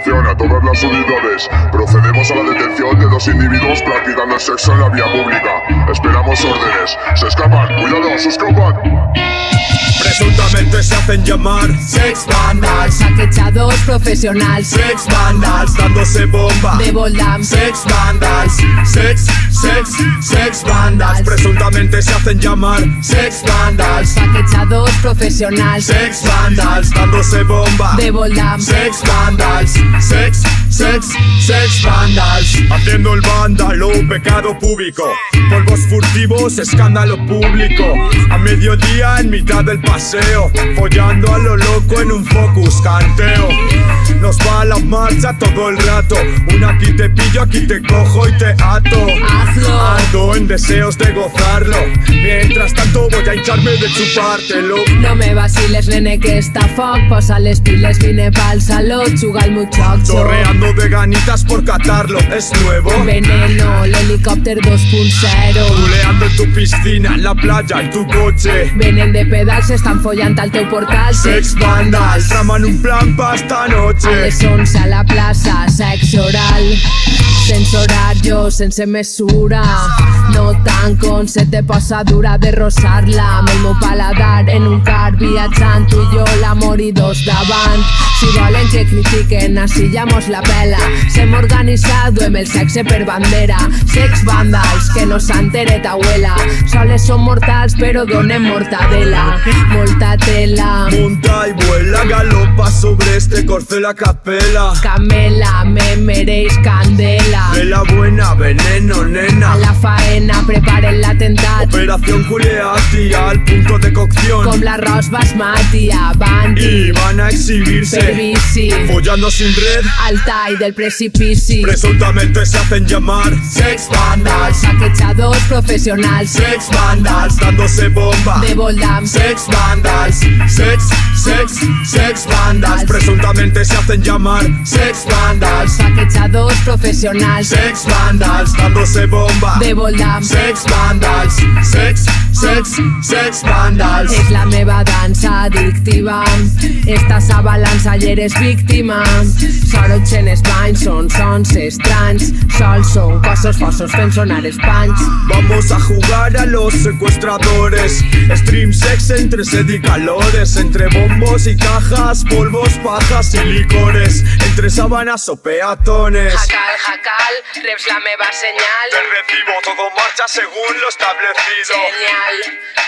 Atención a todas las unidades. Procedemos a la detención de 2 individuos practicando el sexo en la vía pública. Esperamos órdenes. Se escapan, cuidado, se escapan. Presuntamente se hacen llamar Sex Vandals, saquechados profesionals. Sex Vandals, dándose bomba de Voldam. Sex Vandals, Sex Vandals. Presuntamente se hacen llamar Sex Vandals, saquechados profesionals. Sex Vandals, dándose bomba de Voldam. Sex Vandals, Sex Vandals. Haciendo el vándalo, pecado público. Polvos furtivos, escándalo público. A mediodía en mitad del paseo, follando a lo loco en un Focus, canteo. Nos va a la marcha todo el rato. Un aquí te pillo, aquí te cojo y te ato. Hazlo. Ando en deseos de gozarlo. Mientras tanto voy a hincharme de chupártelo. No me vaciles, nene, que esta foc. Posa les piles, vine pa'l saló. Chuga el muchacho. Torreando de ganitas por catarlo, es nuevo. Veneno, el helicóptero 2.0. Buleando en tu piscina, en la playa, en tu coche. Venen de pedals, estan follant al teu portal. Sex Vandals, traman un plan pa' esta A noche. les 11 a la plaça, sexe oral. Sense horario, sense mesura. No tant com se te posa dura de rozar-la. Amb el meu paladar en un car viatjant. Tu i jo, l'amor i dos davant. Si volen que critiquen, així ja mos la pela. Sem organitzat, duem el sexe per bandera. Sex Vandals, que no s'entere ta abuela. Soles són mortals, però donen mortadela. Molta tela. Monta y vuela, galopa sobre este corcel a capela. Camela, me mereix candela. De la buena, veneno, A nena. la faena, preparen l'atemptat. Operación Juliati al punto de cocción. Com l'arròs basmati, avanti. Y van a Per exhibirse, bici, follando sin red. al tall del precipici. Presuntamente se hacen llamar Sex Vandals, Saquechados professionals. Sex Vandals, dándose bomba De Voldam. Sex Vandals, Sex Vandals. Presuntamente se hacen llamar Sex Vandals, Saquechados professionals. Sex Vandals, dándose bomba De Voldam. Sex Vandals, Sex Vandals. És la meva dansa addictiva. Estàs a balança i eres víctima. Sorotxen els banys, són sons estranys. Sols són cossos fossos fent sonar els panys. Vamos a jugar a los secuestradores. Stream sex entre sed y calores. Entre bombos y cajas, polvos, pajas y licores. Entre sábanas o peatones. Jacal, reps la meva senyal. Te recibo, todo marcha según lo establecido. Genial,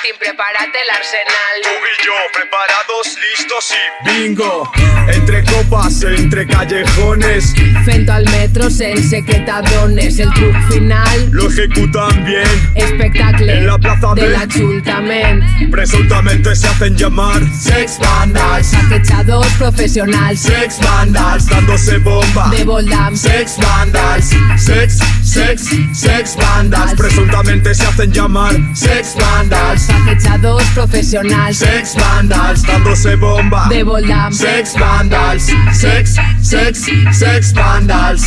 Tim, prepárate el arsenal. Tú y yo preparados, listos y bingo. Entre copas, entre callejones. Fent al metro sense que t'adones. El truc final, Lo ejecutan bien. espectacle En la plaza de de- l'Ajuntament. Presuntamente se hacen llamar Sex Vandals, Saquechados professionals. Sex Vandals, dándose bomba De Voldam. Sex Vandals, Sex Vandals. Presuntamente se hacen llamar Sex Vandals, Saquechados professionals. Sex Vandals, dándose bomba De Voldam. Sex Vandals, Sex Vandals.